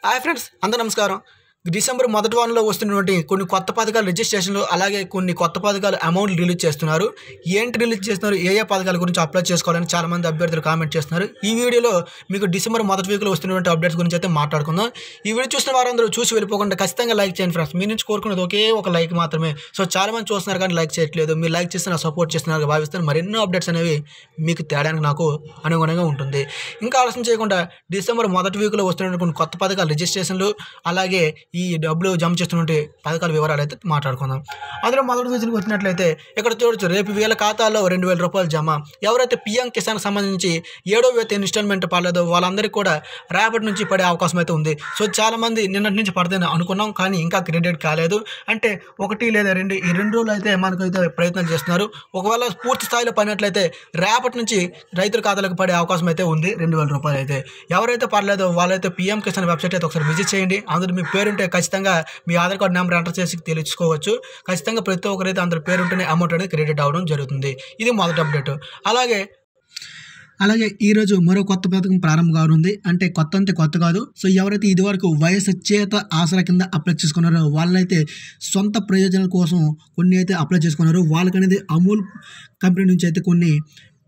Hi friends, అందరూ నమస్కారం. December మొదటి వారంలో వస్తున్నటువంటి కొన్ని కొత్త పథకాలు రిజిస్ట్రేషన్లు, అలాగే కొన్ని కొత్త పథకాలు అమౌంట్ రిలీజ్ చేస్తున్నారు. ఏంటి రిలీజ్ చేస్తున్నారు, ఏ పథకాల గురించి అప్లై చేసుకోవాలని చాలామంది అభ్యర్థులు కామెంట్ చేస్తున్నారు. ఈ వీడియోలో మీకు డిసెంబర్ మొదటి వీక్లో వస్తున్నటువంటి అప్డేట్స్ గురించి అయితే మాట్లాడుకుందాం. ఈ వీడియో చూసిన వారందరూ చూసి వెళ్ళిపోకుండా ఖచ్చితంగా లైక్ చేయండి ఫ్రెండ్స్. మీ నుంచి కోరుకునేది ఒకే ఒక లైక్ మాత్రమే. సో చాలామంది చూస్తున్నారు కానీ లైక్ చేయట్లేదు. మీరు లైక్ చేస్తే నాకు సపోర్ట్ చేస్తున్నారు భావిస్తాను. మరెన్నో అప్డేట్స్ అనేవి మీకు తేడానికి నాకు అనుగుణంగా ఉంటుంది. ఇంకా ఆలస్యం చేయకుండా డిసెంబర్ మొదటి వీక్లో వస్తున్నటువంటి కొన్ని కొత్త పథకాలు రిజిస్ట్రేషన్లు, అలాగే ఈ డబ్బులు జమ చేస్తున్నటువంటి పథకాల వివరాలు అయితే మాట్లాడుకుందాం. అందులో మొదటి విషయానికి వచ్చినట్లయితే ఇక్కడ చూడొచ్చు, రేపు వీళ్ళ ఖాతాలో 2,000 రూపాయలు జమ. ఎవరైతే పీఎం కిసాన్ సంబంధించి 7వ విడత ఇన్స్టాల్మెంట్ పడలేదో వాళ్ళందరికీ కూడా రేపటి నుంచి పడే అవకాశం అయితే ఉంది. సో చాలామంది నిన్నటి నుంచి పడతాయని అనుకున్నాం, కానీ ఇంకా క్రెడిట్ కాలేదు. అంటే 1 లేదా 2 ఈ 2 రోజులు అయితే మనకైతే ప్రయత్నాలు చేస్తున్నారు. ఒకవేళ పూర్తి స్థాయిలో పడినట్లయితే రేపటి నుంచి రైతుల ఖాతాలకు పడే అవకాశం అయితే ఉంది 2,000 రూపాయలు అయితే. ఎవరైతే పడలేదో వాళ్ళైతే పీఎం కిసాన్ వెబ్సైట్ అయితే ఒకసారి విజిట్ చేయండి. అందులో మీ పేరుంటే ఖచ్చితంగా మీ ఆధార్ కార్డు నెంబర్ ఎంటర్ చేసి తెలుసుకోవచ్చు. ఖచ్చితంగా ప్రతి ఒక్కరైతే అందరి పేరు ఉంటేనే అమౌంట్ అనేది క్రెడిట్ అవ్వడం జరుగుతుంది. ఇది మొదటి అప్డేట్. అలాగే ఈరోజు మరో కొత్త పథకం ప్రారంభం కానుంది. అంటే కొత్త కాదు. సో ఎవరైతే ఇదివరకు వయసు చేత ఆసరా కింద అప్లై చేసుకున్నారో వాళ్ళైతే సొంత ప్రయోజనాల కోసం కొన్ని అయితే అప్లై చేసుకున్నారు. వాళ్ళకనేది అమూల్ కంపెనీ నుంచి అయితే కొన్ని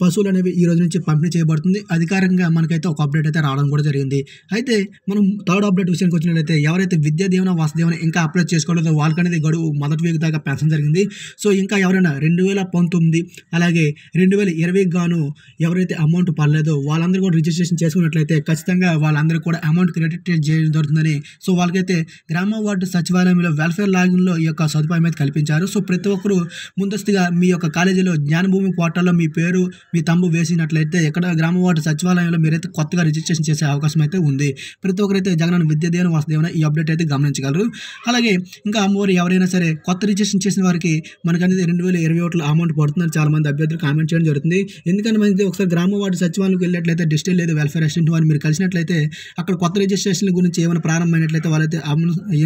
పశువులు అనేవి ఈ రోజు నుంచి పంపిణీ చేయబడుతుంది. అధికారికంగా మనకైతే ఒక అప్డేట్ అయితే రావడం కూడా జరిగింది. అయితే మనం థర్డ్ అప్డేట్ విషయానికి వచ్చినట్లయితే ఎవరైతే విద్యా దీవెన వసతి దీవెన ఇంకా అప్లై చేసుకోలేదో వాళ్ళకనేది గడువు మొదటి వీక్ దాకా పెన్షన్ జరిగింది. సో ఇంకా ఎవరైనా 2019 అలాగే 2020 గాను ఎవరైతే అమౌంట్ పడలేదో వాళ్ళందరూ కూడా రిజిస్ట్రేషన్ చేసుకున్నట్లయితే ఖచ్చితంగా వాళ్ళందరికీ కూడా అమౌంట్ క్రెడిట్ చేయడం జరుగుతుందని సో వాళ్ళకైతే గ్రామ వార్డు సచివాలయంలో వెల్ఫేర్ లాగిన్లో ఈ యొక్క సదుపాయం అయితే కల్పించారు. సో ప్రతి ఒక్కరు ముందస్తుగా మీ యొక్క కాలేజీలో జ్ఞానభూమి పోర్టల్లో మీ పేరు మీ తంబు వేసినట్లయితే ఇక్కడ గ్రామ వార్డు సచివాలయంలో మీరైతే కొత్తగా రిజిస్ట్రేషన్ చేసే అవకాశం అయితే ఉంది. ప్రతి ఒక్కరైతే జగనన్న విద్యా దీవెన వసతి దీవెన ఈ అప్డేట్ అయితే గమనించగలరు. అలాగే ఇంకా అమ్మవారు ఎవరైనా సరే కొత్త రిజిస్ట్రేషన్ చేసిన వారికి మనకనేది 2021 అమౌంట్ పడుతుందని చాలామంది అభ్యర్థులు కామెంట్ చేయడం జరుగుతుంది. ఎందుకంటే మనకి ఒకసారి గ్రామ వార్డు సచివాలయంకి వెళ్ళినట్లయితే డిజిటల్ లేదు వెల్ఫేర్ అసిస్టెంట్ వారిని మీరు కలిసినట్లయితే అక్కడ కొత్త రిజిస్ట్రేషన్ గురించి ఏమైనా ప్రారంభమైనట్లయితే వాళ్ళైతే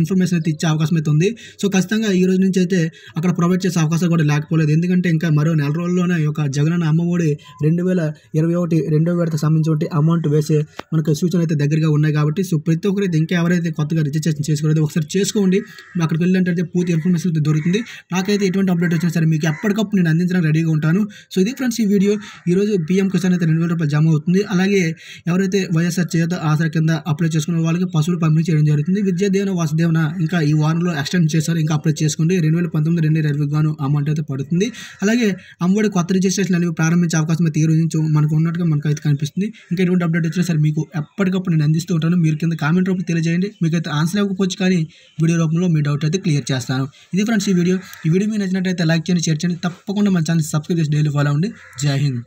ఇన్ఫర్మేషన్ అయితే ఇచ్చే అవకాశం అయితే ఉంది. సో ఖచ్చితంగా ఈ రోజు నుంచి అయితే అక్కడ ప్రొవైడ్ చేసే అవకాశాలు కూడా లేకపోలేదు. ఎందుకంటే ఇంకా మరో నెల రోజుల్లోనే ఈ యొక్క జగనన్న అమ్మఒడి 2021 రెండో విడత సంబంధించిన అమౌంట్ వేసే మనకు సూచనలు అయితే దగ్గరగా ఉన్నాయి కాబట్టి సో ప్రతి ఒక్కరైతే ఇంకా ఎవరైతే కొత్తగా రిజిస్ట్రేషన్ చేసుకోలేదో ఒకసారి చేసుకోండి. అక్కడికి వెళ్ళినట్లయితే పూర్తి ఇన్ఫర్మేషన్ అయితే దొరుకుతుంది. నాకైతే ఎటువంటి అప్డేట్ వచ్చినా సరే మీకు ఎప్పటికప్పుడు నేను అందించడానికి రెడీగా ఉంటాను. సో ఇది ఫ్రెండ్స్ ఈ వీడియో. ఈరోజు పీఎం కిసాన్ అయితే 2,000 రూపాయలు జమ అవుతుంది. అలాగే ఎవరైతే వైఎస్ఆర్ చేత ఆసరా కింద అప్లై చేసుకున్న వాళ్ళకి పశువులు పంపిణీ చేయడం జరుగుతుంది. విద్యా దీవెన వసతి దీవెన ఇంకా ఈ వారంలో ఎక్స్టెండ్ చేశారు. ఇంకా అప్లై చేసుకోండి. 2019 2020 గాను అమౌంట్ అయితే పడుతుంది. అలాగే అమ్మఒడి కొత్త రిజిస్ట్రేషన్ అనేవి ప్రారంభించే అవకాశం అయితే ఈ రోజు నుంచి మనకు ఉన్నట్టుగా మనకైతే కనిపిస్తుంది. ఇంకా ఎటువంటి అప్డేట్ వచ్చినా సరే మీకు ఎప్పటికప్పుడు నేను అందిస్తూ ఉంటాను. మీరు కింద కామెంట్ రూపంలో తెలియజేయండి. మీకైతే ఆన్సర్ ఇవ్వకపోవచ్చు కానీ వీడియో రూపంలో మీ డౌట్ అయితే క్లియర్ చేస్తాను. ఇది ఫ్రెండ్స్ ఈ వీడియో మీకు నచ్చినట్టయితే లైక్ చేయండి, షేర్ చేయండి. తప్పకుండా మన ఛానల్ సబ్స్క్రైబ్ చేసి డైలీ ఫాలో అవ్వండి. జై హింద్.